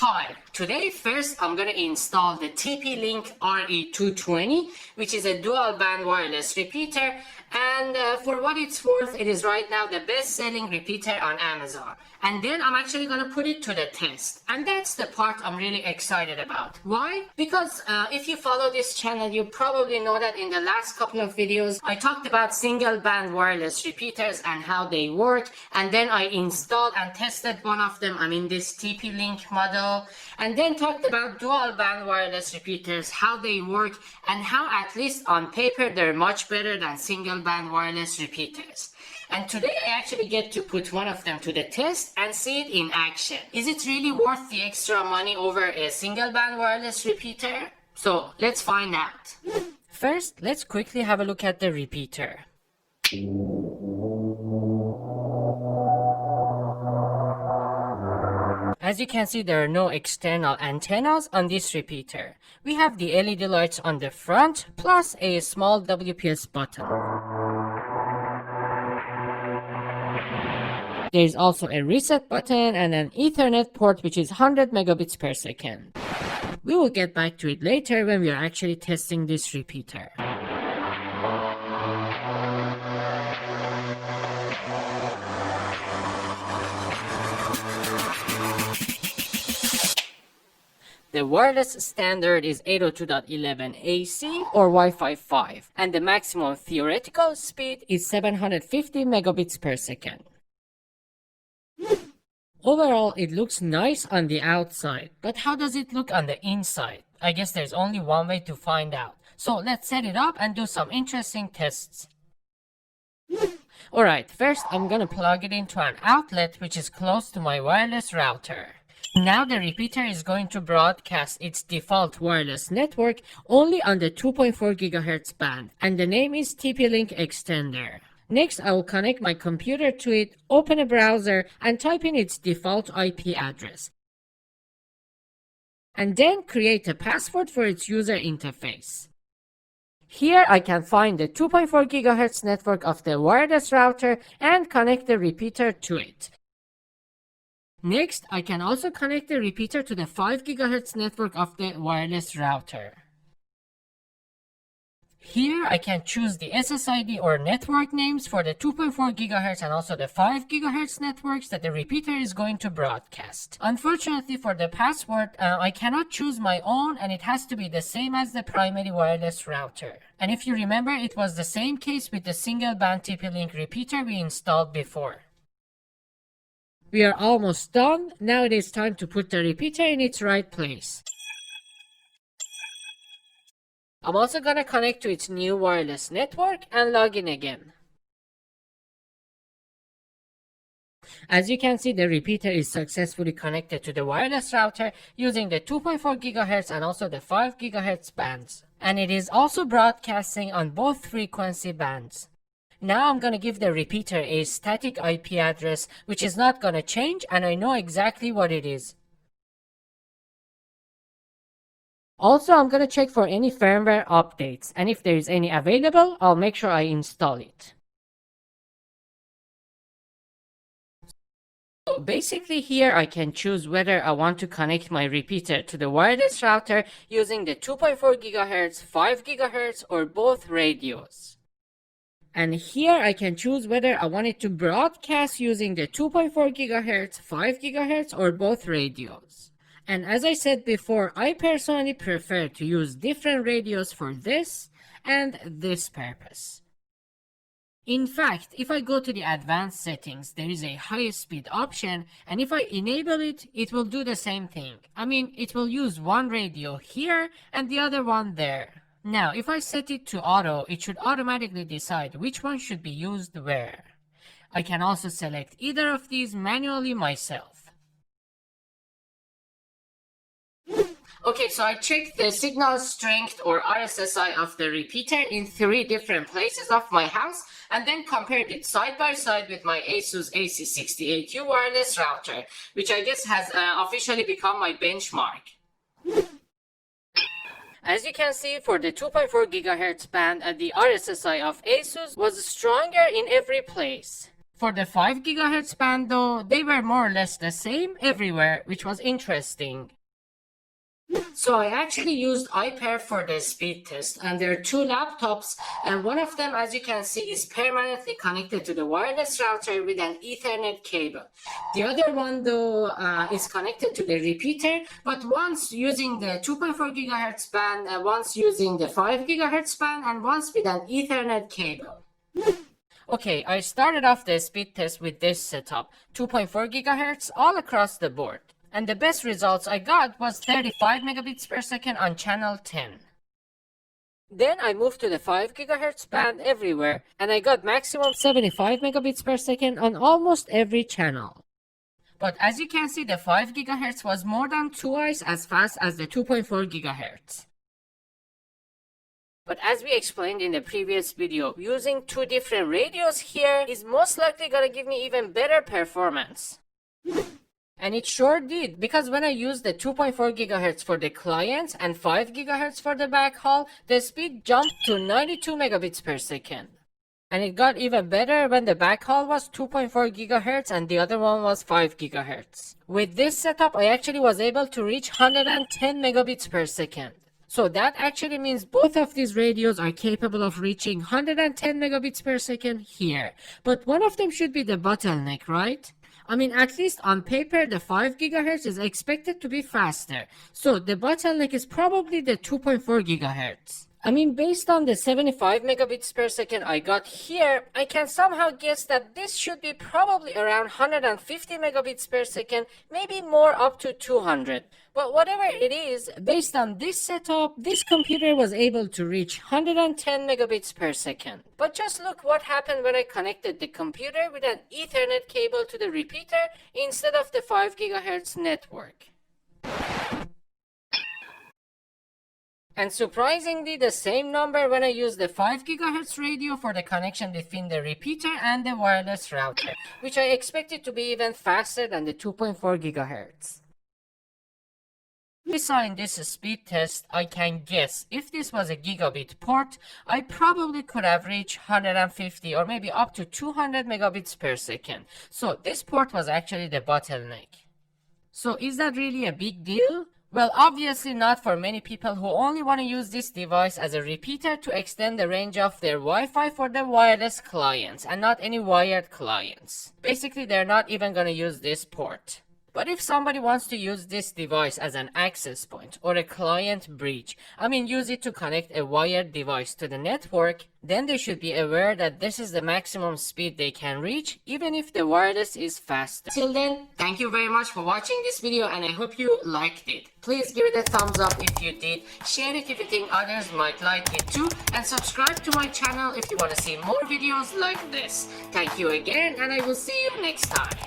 Hi, today first I'm going to install the TP-Link RE220, which is a dual band wireless repeater, and for what it's worth, it is right now the best selling repeater on Amazon. And then I'm actually going to put it to the test, and that's the part I'm really excited about. Why? Because if you follow this channel, you probably know that in the last couple of videos I talked about single band wireless repeaters and how they work, and then I installed and tested one of them. I mean this TP-Link model, and then talked about dual band wireless repeaters, how they work, and how at least on paper they're much better than single band wireless repeaters. And today I actually get to put one of them to the test and see it in action. Is it really worth the extra money over a single band wireless repeater? So let's find out. First, let's quickly have a look at the repeater. As you can see, there are no external antennas on this repeater. We have the LED lights on the front, plus a small WPS button. There is also a reset button and an Ethernet port which is 100 megabits per second. We will get back to it later when we are actually testing this repeater. The wireless standard is 802.11 AC or Wi-Fi 5, and the maximum theoretical speed is 750 megabits per second. Overall, it looks nice on the outside, but how does it look on the inside? I guess there's only one way to find out. So let's set it up and do some interesting tests. Alright, first I'm gonna plug it into an outlet which is close to my wireless router. Now the repeater is going to broadcast its default wireless network only on the 2.4 GHz band, and the name is LinkExtender. Next, I will connect my computer to it, open a browser, and type in its default IP address. And then create a password for its user interface. Here I can find the 2.4 GHz network of the wireless router and connect the repeater to it. Next, I can also connect the repeater to the 5 GHz network of the wireless router. Here I can choose the SSID or network names for the 2.4 GHz and also the 5 GHz networks that the repeater is going to broadcast. Unfortunately for the password, I cannot choose my own, and it has to be the same as the primary wireless router. And if you remember, it was the same case with the single band TP-Link repeater we installed before. We are almost done. Now it is time to put the repeater in its right place. I'm also gonna connect to its new wireless network and log in again. As you can see, the repeater is successfully connected to the wireless router using the 2.4 GHz and also the 5 GHz bands. And it is also broadcasting on both frequency bands. Now I'm gonna give the repeater a static IP address which is not gonna change, and I know exactly what it is. Also, I'm gonna check for any firmware updates, and if there is any available, I'll make sure I install it. So basically here I can choose whether I want to connect my repeater to the wireless router using the 2.4 GHz, 5 GHz, or both radios. And here I can choose whether I want it to broadcast using the 2.4 GHz, 5 GHz, or both radios. And as I said before, I personally prefer to use different radios for this and this purpose. In fact, if I go to the advanced settings, there is a high speed option, and if I enable it, it will do the same thing. I mean, it will use one radio here and the other one there. Now, if I set it to auto, it should automatically decide which one should be used where. I can also select either of these manually myself. Okay, so I checked the signal strength or RSSI of the repeater in 3 different places of my house, and then compared it side by side with my ASUS AC68U wireless router, which I guess has officially become my benchmark. As you can see, for the 2.4 GHz band, the RSSI of ASUS was stronger in every place. For the 5 GHz band though, they were more or less the same everywhere, which was interesting. So I actually used iPair for the speed test, and there are two laptops, and one of them, as you can see, is permanently connected to the wireless router with an Ethernet cable. The other one though is connected to the repeater, but once using the 2.4 GHz band, once using the 5 GHz band, and once with an Ethernet cable. Okay, I started off the speed test with this setup, 2.4 GHz all across the board. And the best results I got was 35 megabits per second on channel 10. Then I moved to the 5 GHz band everywhere, and I got maximum 75 megabits per second on almost every channel. But as you can see, the 5 GHz was more than twice as fast as the 2.4 GHz. But as we explained in the previous video, using two different radios here is most likely gonna give me even better performance. And it sure did, because when I used the 2.4 GHz for the client and 5 GHz for the backhaul, the speed jumped to 92 megabits per second. And it got even better when the backhaul was 2.4 GHz and the other one was 5 GHz. With this setup, I actually was able to reach 110 megabits per second. So that actually means both of these radios are capable of reaching 110 megabits per second here. But one of them should be the bottleneck, right? I mean, at least on paper, the 5 GHz is expected to be faster. So the bottleneck is probably the 2.4 GHz. I mean, based on the 75 megabits per second I got here, I can somehow guess that this should be probably around 150 megabits per second, maybe more up to 200. But whatever it is, based on this setup, this computer was able to reach 110 megabits per second. But just look what happened when I connected the computer with an Ethernet cable to the repeater instead of the 5 GHz network. And surprisingly, the same number when I used the 5 GHz radio for the connection between the repeater and the wireless router, which I expected to be even faster than the 2.4 GHz. We saw in this speed test, I can guess if this was a gigabit port, I probably could have reached 150 or maybe up to 200 megabits per second. So this port was actually the bottleneck. So is that really a big deal? Well, obviously not for many people who only want to use this device as a repeater to extend the range of their Wi-Fi for the wireless clients and not any wired clients. Basically, they're not even going to use this port. But if somebody wants to use this device as an access point or a client bridge, I mean use it to connect a wired device to the network, then they should be aware that this is the maximum speed they can reach, even if the wireless is faster. Till then, thank you very much for watching this video and I hope you liked it. Please give it a thumbs up if you did, share it if you think others might like it too, and subscribe to my channel if you want to see more videos like this. Thank you again and I will see you next time.